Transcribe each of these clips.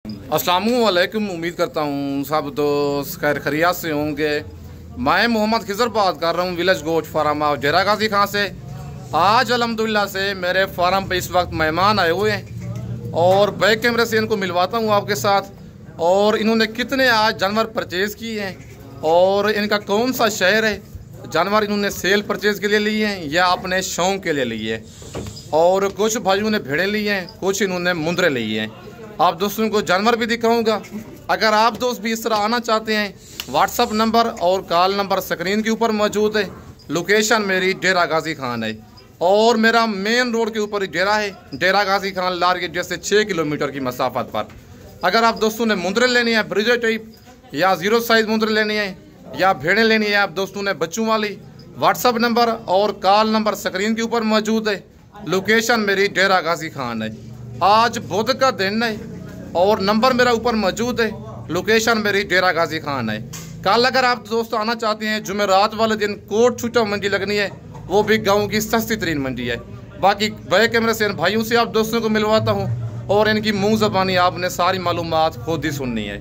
अस्सलामुअलैकुम। उम्मीद करता हूँ सब दोस्त खैर खैरियत से होंगे। मैं मोहम्मद खिज़र बात कर रहा हूँ विलेज गोट फार्म और डेरा गाजी खां से। आज अल्हम्दुलिल्लाह से मेरे फार्म पे इस वक्त मेहमान आए हुए हैं और बैक कैमरे से इनको मिलवाता हूँ आपके साथ। और इन्होंने कितने आज जानवर परचेज़ किए हैं और इनका कौन सा शहर है, जानवर इन्होंने सेल परचेज़ के लिए लिए हैं या अपने शौक़ के लिए लिए हैं। और कुछ भाइयों ने भेड़ें ली हैं, कुछ इन्होंने मुंदरे लिए हैं। आप दोस्तों को जानवर भी दिखाऊंगा। अगर आप दोस्त भी इस तरह आना चाहते हैं, व्हाट्सअप नंबर और कॉल नंबर स्क्रीन के ऊपर मौजूद है। लोकेशन मेरी डेरा गाजी खान है और मेरा मेन रोड के ऊपर ही डेरा है। डेरा गाजी खान लारगेट जैसे 6 किलोमीटर की मसाफत पर। अगर आप दोस्तों ने मुंदरे लेनी है ब्रिजर टाइप या ज़ीरो साइज़ मुंदरे लेनी है या भेड़ें लेनी है आप दोस्तों ने बच्चों वाली, व्हाट्सअप नंबर और कॉल नंबर स्क्रीन के ऊपर मौजूद है। लोकेशन मेरी डेरा गाजी खान है। आज बुध का दिन है और नंबर मेरा ऊपर मौजूद है। लोकेशन मेरी डेरा गाजी खान है। कल अगर आप दोस्त आना चाहते हैं, जुमेरात वाले दिन कोट छुट्टा मंडी लगनी है, वो भी गांव की सस्ती तरीन मंडी है। बाकी बैक कैमरे से इन भाइयों से आप दोस्तों को मिलवाता हूँ और इनकी मुँह ज़बानी आपने सारी मालूमात खुद ही सुननी है।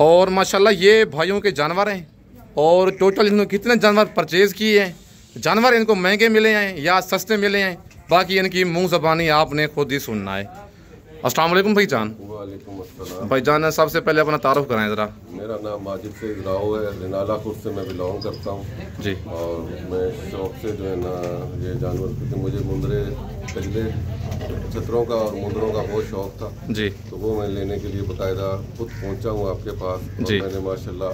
और माशाल्लाह ये भाइयों के जानवर हैं और टोटल इन्होंने कितने जानवर परचेज़ किए हैं, जानवर इनको महंगे मिले हैं या सस्ते मिले हैं, बाकी इनकी मुँह ज़बानी आपने खुद ही सुनना है। अस्सलाम वालेकुम भाईजान। वालेकुम अस्सलाम। भाईजान सबसे पहले अपना तारुफ कराएं ज़रा। मेरा नाम माजिद सईद राव है, रिनाला खुर्द से मैं बिलोंग करता हूँ जी। और मैं शौक से जो है ना ये जानवर, क्योंकि मुझे मुंदरे कजले छतरों का और मुंदरों का बहुत शौक था जी, तो वो मैं लेने के लिए बाकायदा खुद पहुँचा हूँ आपके पास। और मैंने माशाल्लाह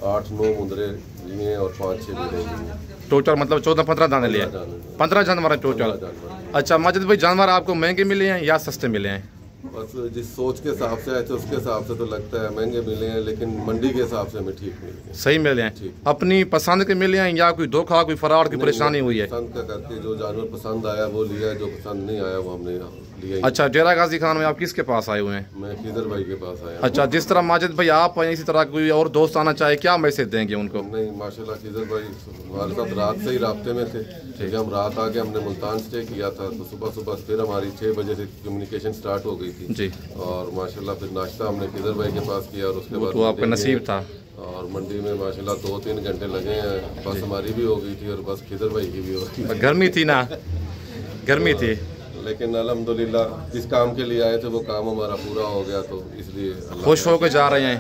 8-9 मुंदरे लिए और 5-6 भेड़ें ली हैं। टोटल मतलब 14-15 दाने लिए, 15 जानवर है टोटल। अच्छा माजिद भाई, जानवर आपको महंगे मिले हैं या सस्ते मिले हैं? बस जिस सोच के हिसाब से आए थे उसके हिसाब से तो लगता है महंगे मिले हैं, लेकिन मंडी के हिसाब से हमें ठीक मिले हैं। सही मिले हैं? अपनी पसंद के मिले हैं या कोई धोखा, कोई फराड की परेशानी हुई है? पसंद का करके जो जानवर पसंद आया वो लिया, जो पसंद नहीं आया वो हमने लिया। अच्छा, डेरा गाजी खान में आप किसके पास आए हुए हैं? मैं खिज़र भाई के पास आया। अच्छा, जिस तरह माजिद भाई आप आए, इसी तरह कोई और दोस्त आना चाहे, क्या मैसेज देंगे उनको? नहीं माशाल्लाह खिज़र भाई हमारे साथ रात से ही राब्ते में थे, क्योंकि हम रात आके हमने मुल्तान स्टे किया था तो सुबह फिर हमारी 6 बजे से कम्युनिकेशन स्टार्ट हो गई थी जी। और माशाल्लाह फिर नाश्ता हमने खिज़र भाई के पास किया और उसके बाद तो आपका नसीब था। और मंडी में माशाल्लाह 2-3 घंटे लगे हैं। बस हमारी भी हो गई थी और बस खिज़र भाई की भी हो गई। गर्मी थी ना, गर्मी थी, लेकिन अल्हम्दुलिल्लाह जिस काम के लिए आए थे वो काम हमारा पूरा हो गया, तो इसलिए खुश होकर जा रहे हैं।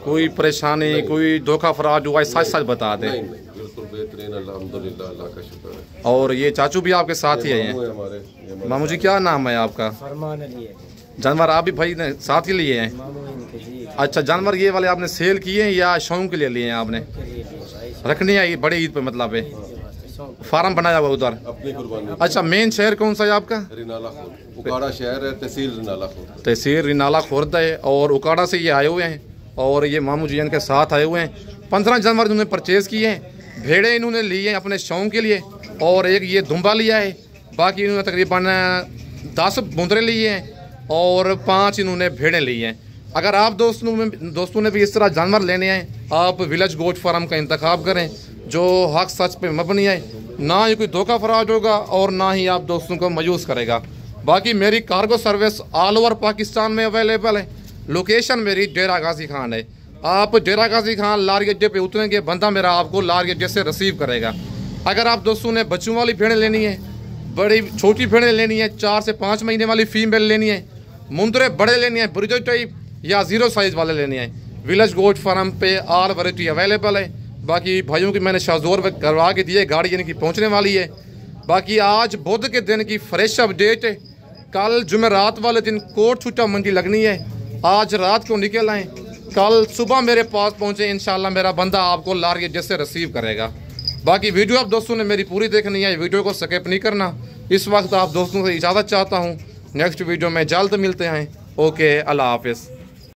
कोई परेशानी, कोई धोखा फराड हुआ, सच सच बता दें। नहीं, बिल्कुल बेहतरीन अल्हम्दुलिल्लाह, अल्लाह का शुक्र है। और ये चाचू भी आपके साथ ही आए हैं? हमारे मामू जी क्या नाम है आपका? जानवर आप भी भाई ने साथ ही लिए हैं? अच्छा, जानवर ये वाले आपने सेल किए हैं या शौक के लिए लिए हैं आपने? रखनी है ये बड़े ईद पे मतलब है, फार्म बनाया हुआ उधर अपनी कुर्बानी। अच्छा, मेन शहर कौन सा है आपका? रिनाला खुर्द, उकाड़ा शहर है, तहसील रिनाला खुर्द। तहसील रिनाला खुर्द है और उकाड़ा से ये आए हुए हैं और ये मामू जी इनके साथ आए हुए हैं। 15 जानवर इन्होंने परचेज़ किए हैं। भेड़े इन्होंने लिए हैं अपने शौक के लिए और एक ये दुम्बा लिया है। बाकी इन्होंने तकरीबन 10 मुंदरे लिए हैं और 5 इन्होंने भेड़ें ली हैं। अगर आप दोस्तों ने भी इस तरह जानवर लेने हैं, आप विलेज गोट फार्म का इंतखाब करें जो हक सच पे मबनी है। ना ही कोई धोखा फराड होगा और ना ही आप दोस्तों को मायूस करेगा। बाकी मेरी cargo service all over Pakistan में अवेलेबल है। लोकेशन मेरी डेरा गाजी खान है। आप डेरा गाजी खान लार गेट पे उतरेंगे, बंदा मेरा आपको लार गेट से रिसीव करेगा। अगर आप दोस्तों ने बच्चों वाली भेड़ें लेनी है, बड़ी छोटी भेड़ें लेनी है, 4 से 5 महीने वाली फीमेल लेनी है, मुंदरे बड़े लेनी है ब्रिजर टाइप या ज़ीरो साइज़ वाले लेने हैं, विलेज गोट फार्म पे ऑल वैरायटी अवेलेबल है। बाकी भाइयों की मैंने शाजोर करवा के दिए, गाड़ी इनकी पहुंचने वाली है। बाकी आज बुध के दिन की फ्रेश अपडेट है। कल जुमेरात वाले दिन कोट छुट्टा मंडी लगनी है। आज रात को निकल आए, कल सुबह मेरे पास पहुंचे, इंशाल्लाह मेरा बंदा आपको लार के जैसे रिसीव करेगा। बाकी वीडियो आप दोस्तों ने मेरी पूरी देखनी है, वीडियो को स्किप नहीं करना। इस वक्त आप दोस्तों से इजाज़त चाहता हूँ। नेक्स्ट वीडियो में जल्द मिलते हैं। ओके, अल्लाह हाफिज़।